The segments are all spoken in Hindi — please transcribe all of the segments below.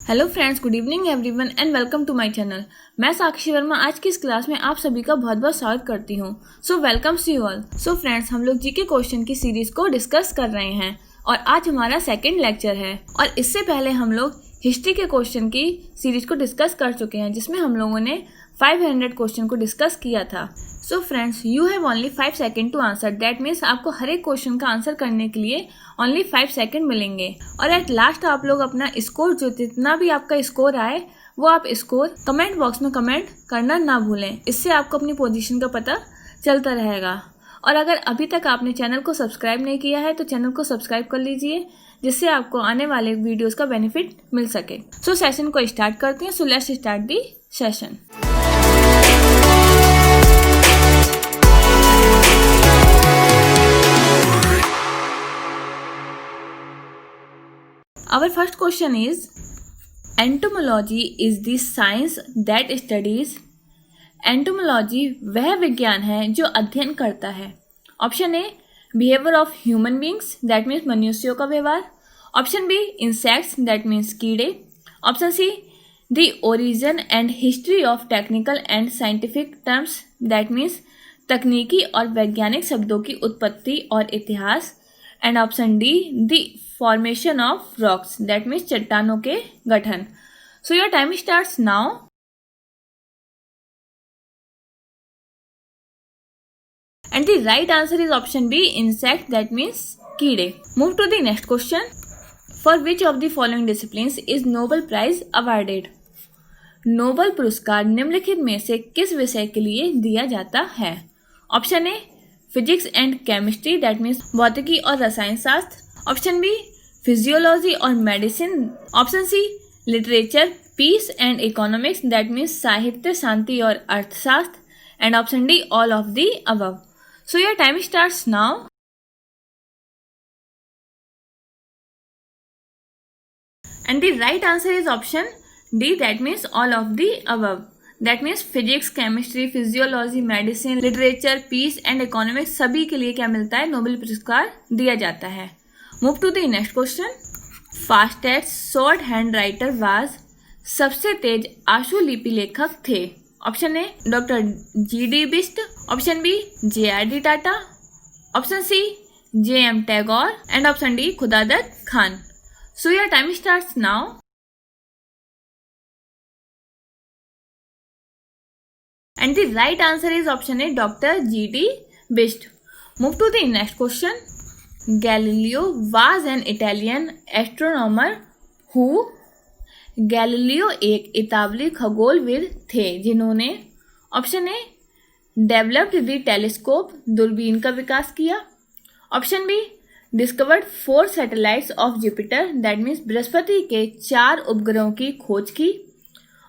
Hello friends, good evening everyone and welcome to my channel. मैं साक्षी वर्मा आज की इस क्लास में आप सभी का बहुत बहुत स्वागत करती हूँ। So welcome to you all. So friends, हम लोग जीके क्वेश्चन की सीरीज को डिस्कस कर रहे हैं और आज हमारा सेकंड लेक्चर है। और इससे पहले हम लोग हिस्ट्री के क्वेश्चन की सीरीज को डिस्कस कर चुके हैं, जिसमें हम लोगों ने 500 क्वेश्चन को डिस्कस किया था। So friends, you have only 5 second to answer. That means आपको हर एक क्वेश्चन का आंसर करने के लिए ओनली 5 सेकेंड मिलेंगे। और एट लास्ट आप लोग अपना स्कोर, जो जितना भी आपका स्कोर आए, वो आप स्कोर कमेंट बॉक्स में कमेंट करना ना भूलें। इससे आपको अपनी पोजीशन का पता चलता रहेगा। और अगर अभी तक आपने चैनल को सब्सक्राइब नहीं किया है तो चैनल को सब्सक्राइब कर लीजिए, जिससे आपको आने वाले वीडियोस का बेनिफिट मिल सके। सो सेशन को स्टार्ट करते हैं। So let's start the session. Our first question is, entomology is the science that studies। Entomology वह विज्ञान है जो अध्ययन करता है। Option A, behaviour of human beings, that means मनुष्यों का व्यवहार। Option B, insects, that means कीड़े। Option C, the origin and history of technical and scientific terms, that means तकनीकी और वैज्ञानिक शब्दों की उत्पत्ति और इतिहास। And option D, the formation of rocks, that means चट्टानों के गठन। So your time starts now. And the right answer is option B, insect, that means कीड़े। Move to the next question. For which of the following disciplines is Nobel Prize awarded? Nobel पुरस्कार निम्नलिखित में से किस विषय के लिए दिया जाता है? Option A, physics and chemistry, that means भौतिकी और रसायन शास्त्र। ऑप्शन बी, फिजियोलॉजी और medicine. Option C, literature, peace and economics, that means साहित्य, शांति और अर्थशास्त्र। And option D, all of the above. So your time starts now. And the right answer is option D, that means all of the above. That means physics, chemistry, physiology, medicine, literature, peace and economics सभी के लिए क्या मिलता है? नोबेल पुरस्कार दिया जाता है। Move to the next question. Fastest short hand writer was, सबसे तेज आशुलिपि लेखक थे। Option A, doctor G D. Bisht. Option B, J R D. Tata. Option C, J M. Tagore. And option D, Khudadatt Khan. So your time starts now. And the right answer is option A, doctor G D. Bisht. Move to the next question. Galileo was an Italian astronomer who. गैलीलियो एक इतालवी खगोलविद थे जिन्होंने, option A, developed the telescope, दूरबीन का विकास किया। Option B, discovered 4 satellites of Jupiter, that means बृहस्पति के 4 उपग्रहों की खोज की।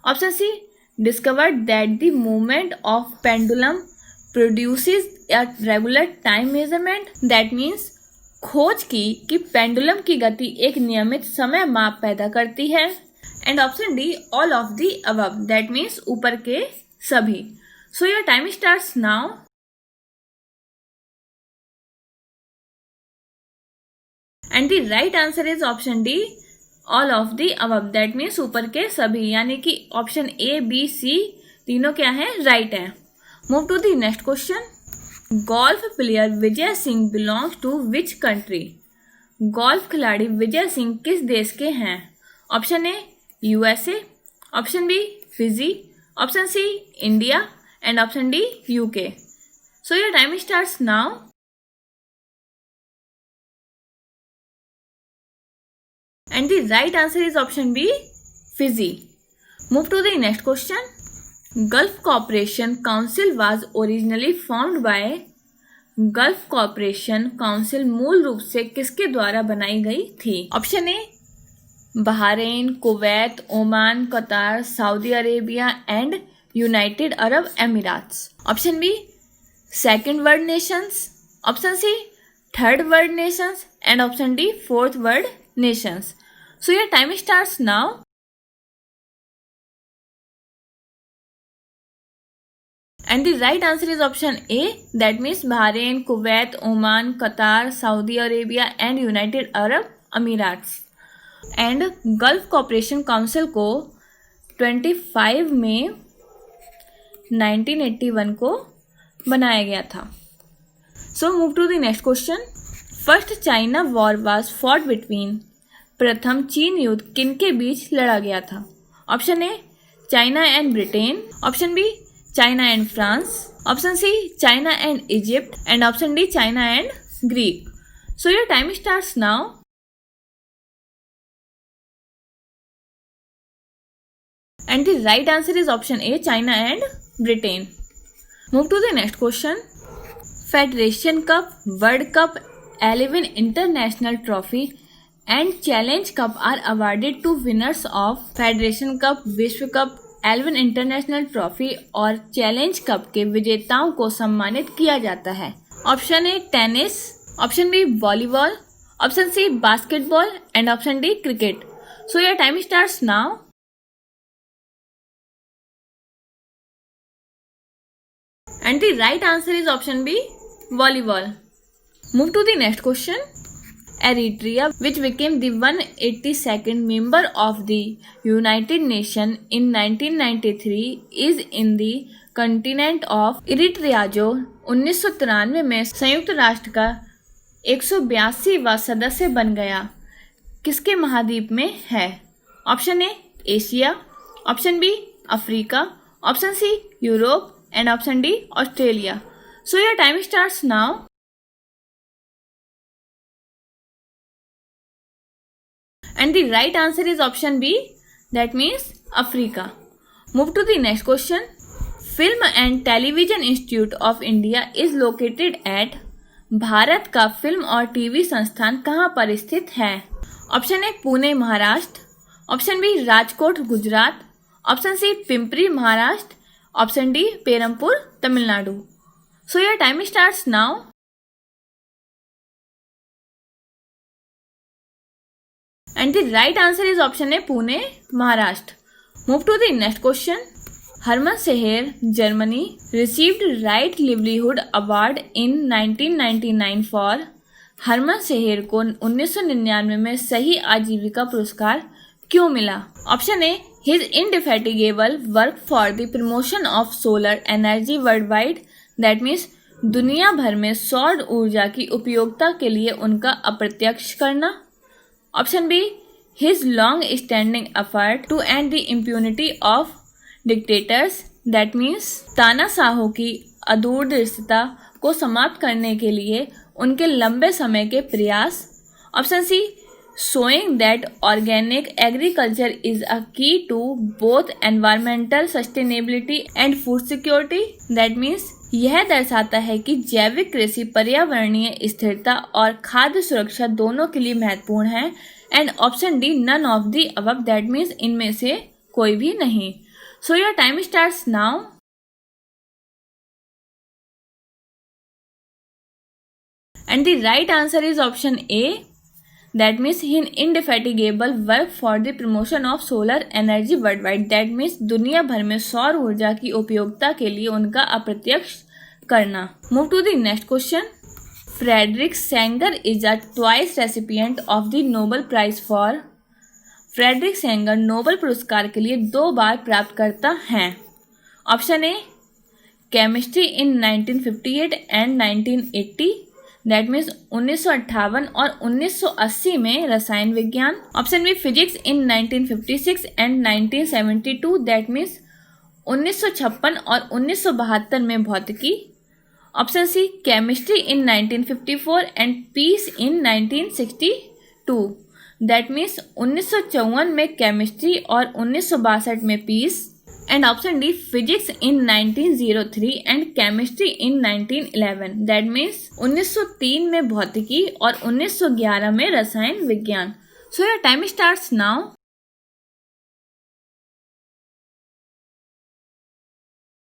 Option C, discovered that the movement of pendulum produces a regular time measurement, that means खोज की कि पेंडुलम की गति एक नियमित समय माप पैदा करती है। And option D, all of the above, that means ऊपर के सभी। So your time starts now. And the right answer is option D, all of the above, that means ऊपर के सभी, यानी कि ऑप्शन ए, बी, सी तीनों क्या है? राइट है। Move to the next question. Golf player Vijay Singh belongs to which country. Golf खिलाड़ी विजय सिंह किस देश के हैं? Option A, USA. Option B, Fiji. Option C, India. And option D, UK. So your time starts now. And the right answer is option B, Fiji. Move to the next question. Gulf Corporation Council was originally formed by. Gulf Corporation Council मूल रूप से किसके द्वारा बनाई गई थी? Option A, Bahrain, Kuwait, Oman, Qatar, Saudi Arabia and United Arab Emirates. Option B, second world nations. Option C, third world nations. And option D, fourth world nations. So your time starts now. And the right answer is option A, that means Bahrain, Kuwait, Oman, Qatar, Saudi Arabia and United Arab Emirates. And Gulf Cooperation Council को 25 मई 1981 को बनाया गया था। So move to the next question. First China war was fought between, प्रथम चीन युद्ध किनके बीच लड़ा गया था? Option A China and Britain, option B China and France, option C China and Egypt, and option D China and Greek. So your time starts now. And the right answer is option A, China and Britain. Move to the next question. Federation Cup, World Cup, 11 International Trophy and Challenge Cup are awarded to winners of Federation Cup, विश्व कप, 11 इंटरनेशनल ट्रॉफी और चैलेंज कप के विजेताओं को सम्मानित किया जाता है। Option A tennis, option B volleyball, option C basketball and option D cricket. So your time starts now. And the right answer is option B, volleyball. Move to the next question. Eritrea, which became the 182nd member of the United Nations in 1993, is in the continent of Eritrea, जो 1993 में संयुक्त राष्ट्र का 182वां सदस्य बन गया, किसके महाद्वीप में है? Option A Asia, option B Africa, option C Europe and option D Australia. So your time starts now. And the right answer is option B, that means Africa. Move to the next question. Film and Television Institute of India is located at, Bharat का फिल्म और टीवी संस्थान कहाँ पर स्थित है? Option A Pune Maharashtra, option B Rajkot Gujarat, option C Pimpri Maharashtra, option D Perampur Tamil Nadu. So your time starts now. And the right answer is option A Pune Maharashtra. Move to the next question. Herman Scheer Germany received right livelihood award in 1999 for, Herman Scheer को 1999 में सही आजीविका पुरस्कार क्यों मिला? Option A his indefatigable work for the promotion of solar energy worldwide, that means दुनिया भर में सौर ऊर्जा की उपयोगिता के लिए उनका अप्रत्यक्ष करना, option B his long standing effort to end the impunity of dictators, that means तानाशाहों की अदूरदर्शिता को समाप्त करने के लिए उनके लंबे समय के प्रयास, option C showing that organic agriculture is a key to both environmental sustainability and food security, that means यह दर्शाता है कि जैविक कृषि पर्यावरणीय स्थिरता और खाद्य सुरक्षा दोनों के लिए महत्वपूर्ण है, and option D none of the above, that means इनमें से कोई भी नहीं। So your time starts now. And the right answer is option A, that means his indefatigable work for the promotion of solar energy worldwide, that means दुनिया भर में सौर ऊर्जा की उपयोगिता के लिए उनका अप्रत्यक्ष करना। Move to the next question. Frederick Sanger is a twice recipient of the Nobel Prize for, Frederick Sanger Nobel पुरस्कार के लिए 2 बार प्राप्तकर्ता हैं। Option A chemistry in 1958 and 1980, that means 1958 और 1980 में रसायन विज्ञान, option B physics in 1956 and 1972, that means 1956 और 1972 में भौतिकी, option C chemistry in 1954 and peace in 1962, that means 1954 में केमिस्ट्री और 1962 में peace, and option D physics in 1903 and chemistry in 1911, that means 1903 में भौतिकी और 1911 में रसायन विज्ञान। सो your time starts now.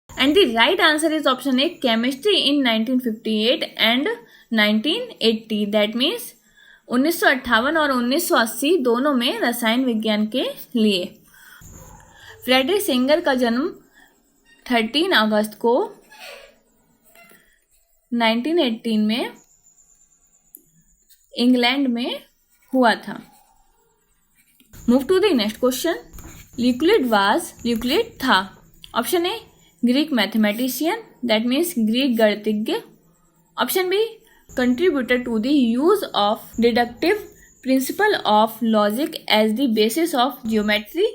And the right answer is option A chemistry in 1958 and 1980, that means 1958 और 1980 दोनों में रसायन विज्ञान के लिए। फ्रेडरिक सेंगर का जन्म 13 अगस्त को 1918 में इंग्लैंड में हुआ था। Move to the next question. Euclid था। Option A Greek mathematician, that means Greek गणितज्ञ। Option B contributed to the use of deductive principle of logic as the basis of geometry,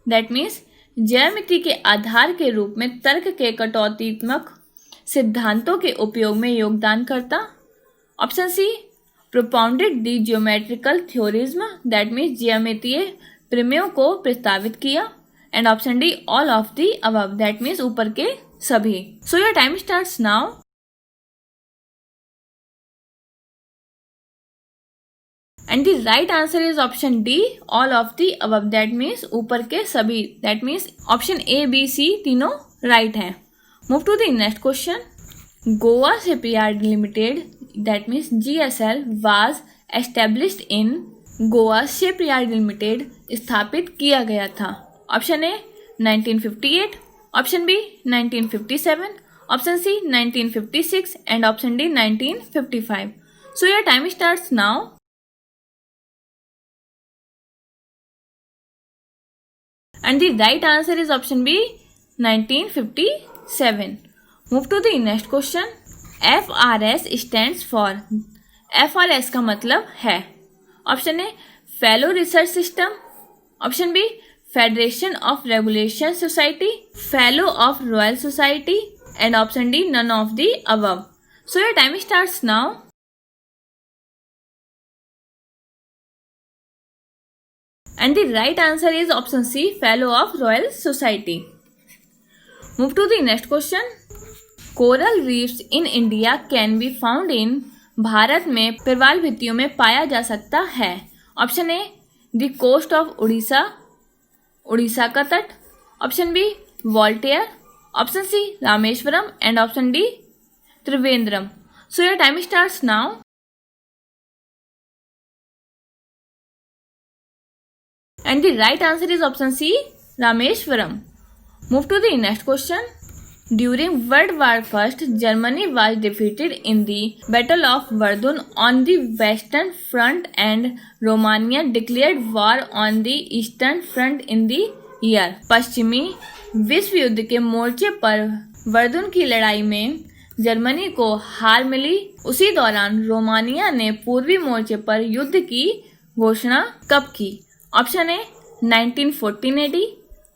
that means ज्यामिति के आधार के रूप में तर्क के कटौतीत्मक सिद्धांतों के उपयोग में योगदान करता। Option C propounded the geometrical theorems, that means ज्यामितीय प्रमेयों को प्रस्तावित किया। And option D all of the above, that means ऊपर के सभी। So your time starts now. And the right answer is option D all of the above, that means ऊपर के सभी, that means option A B C तीनों राइट हैं। Move to the next question. Goa shipyard limited, that means GSL was established in. Goa shipyard limited स्थापित किया गया था। Option A 1958, option B 1957, option C 1956 and option D 1955। So your time starts now. And the right answer is option B 1957. Move to the next question. FRS stands for। FRS का मतलब है। Option A fellow research system, option B federation of regulation society, fellow of royal society and option D none of the above. So your time starts now. And the right answer is option C, Fellow of Royal Society. Move to the next question. Coral reefs in India can be found in। भारत में प्रवाल भित्तियों में पाया जा सकता है। Option A the coast of Orissa, Orissa का तट। Option B Waltair, option C Rameswaram and option D Trivandrum. So your time starts now. And the right answer is option C, Rameshwaram. Move to the next question. During World War I, Germany was defeated in the Battle of Verdun on the Western Front and Romania declared war on the Eastern Front in the year। पश्चिमी विश्व युद्ध के मोर्चे पर वर्दुन की लड़ाई में जर्मनी को हार मिली। उसी दौरान रोमानिया ने पूर्वी मोर्चे पर युद्ध की घोषणा कब की? Option A 1914 AD,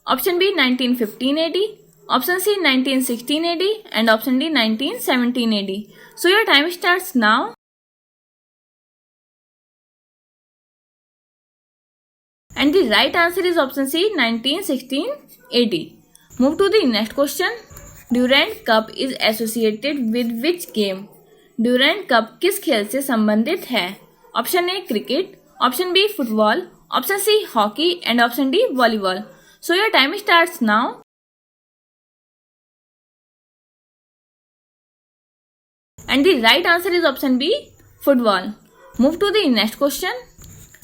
option B 1915 AD, option C 1916 AD and option D 1917 AD। So your time starts now. And the right answer is option C 1916 AD। Move to the next question. Durand cup is associated with which game? Durand cup किस खेल से संबंधित है? Option A cricket, option B football, option C hockey and option D volleyball. So your time starts now. And the right answer is option B football. Move to the next question.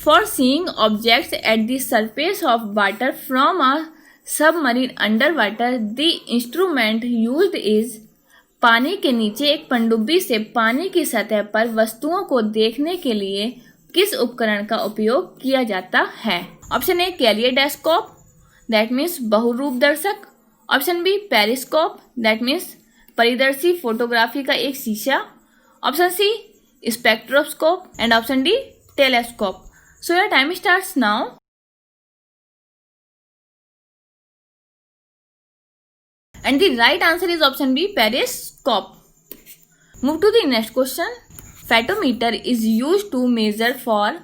For seeing objects at the surface of water from a submarine under water the instrument used is. पानी के नीचे एक पनडुब्बी से पानी की सतह पर वस्तुओं को देखने के लिए किस उपकरण का उपयोग किया जाता है? Option A kaleidoscope, that means बहुरूप दर्शक। Option B periscope, that means परिदर्शी फोटोग्राफी का एक शीशा। Option C spectroscope and option D telescope. So your time starts now. And the right answer is option B periscope. Move to the next question. Fathometer is use to measure for.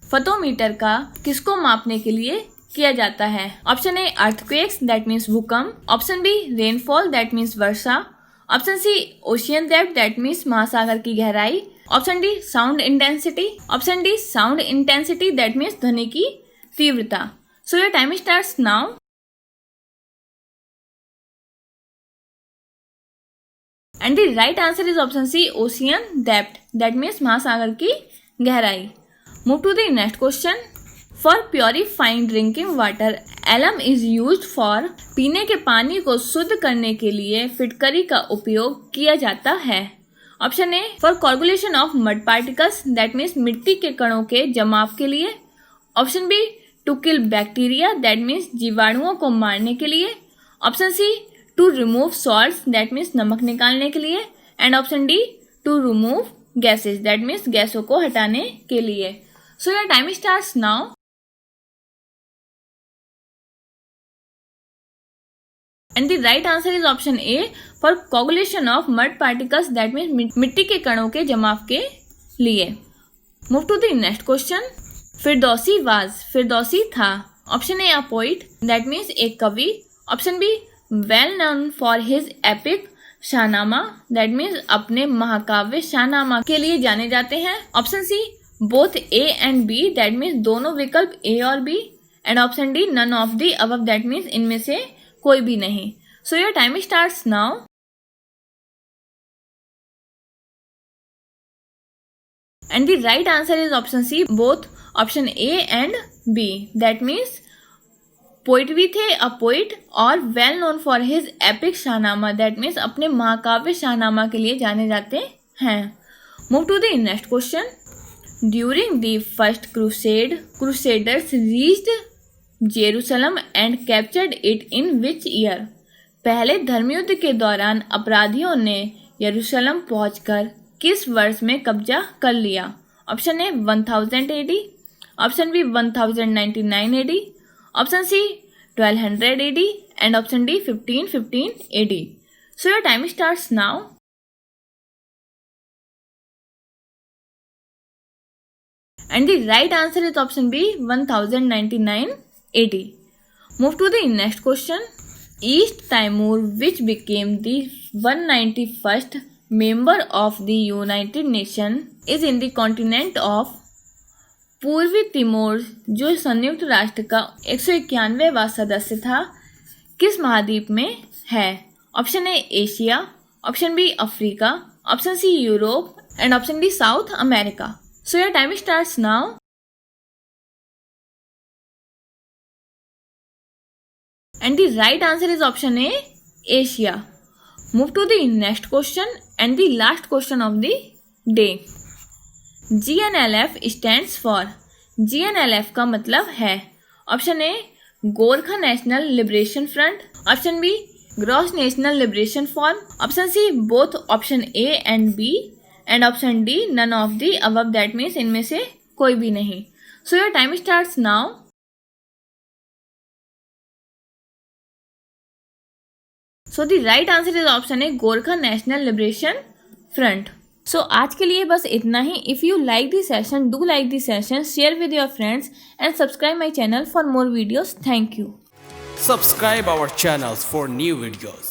Fathometer का किसको मापने के लिए किया जाता है? Option A earthquakes, that means भूकंप। Option B rainfall, that means वर्षा। Option C ocean depth, that means महासागर की गहराई। Option D sound intensity, option D sound intensity that means ध्वनि की तीव्रता। So your time starts now. And the right answer is option C ocean depth, that means महासागर की गहराई। Move to the next question. For purifying drinking water alum is used for. पीने के पानी को शुद्ध करने के लिए फिटकरी का उपयोग किया जाता है। Option A for coagulation of mud particles, that means मिट्टी के कणों के जमाव के लिए। Option B to kill bacteria that means जीवाणुओं को मारने के लिए। Option C to remove salts that means नमक निकालने के लिए। And option D to remove gases that means गैसों को हटाने के लिए। So your time starts now. And the right answer is option A for coagulation of mud particles that means मिट्टी के कणों के जमाव के लिए। Move to the next question. Firdausi था। Option A poet that means एक कवि। Option B well known for his epic Shahnameh that means अपने महाकाव्य शाहनामा के लिए जाने जाते हैं। Option C both A and B that means दोनों विकल्प ए और B. And option D none of the above that means इनमें से कोई भी नहीं। So your time starts now. And the right answer is option C both option A and B that means poet भी थे अ पोइट और well known for his epic Shahnameh that means अपने महाकाव्य शाहनामा के लिए जाने जाते हैं। Move to the next question. During the first crusade crusaders reached Jerusalem and captured it in which year. पहले धर्मयुद्ध के दौरान अपराधियों ने यरूशलेम पहुंचकर किस वर्ष में कब्जा कर लिया। Option A 1000 AD। Option B 1099 AD। Option C 1200 AD and option D 1515 AD। So your time starts now. And the right answer is option B 1099 AD। Move to the next question. East Timor which became the 191st member of the United Nations is in the continent of। पूर्वी तिमोर जो संयुक्त राष्ट्र का 191वां सदस्य था किस महाद्वीप में है। Option A Asia. Option B Africa. Option C Europe and option D South America. So your time starts now. And the right answer is option A Asia. Move to the next question and the last question of the day. GNLF stands for. GNLF का मतलब है। Option A Gorkha national liberation front. Option B gross national liberation form. Option C both option A and B and option D none of the above that means इनमें से कोई भी नहीं। So your time starts now. So the right answer is option A Gorkha national liberation front. So आज के लिए बस इतना ही। If you like this session do like this session, share with your friends and subscribe my channel for more videos. Thank you. Subscribe our channels for new videos.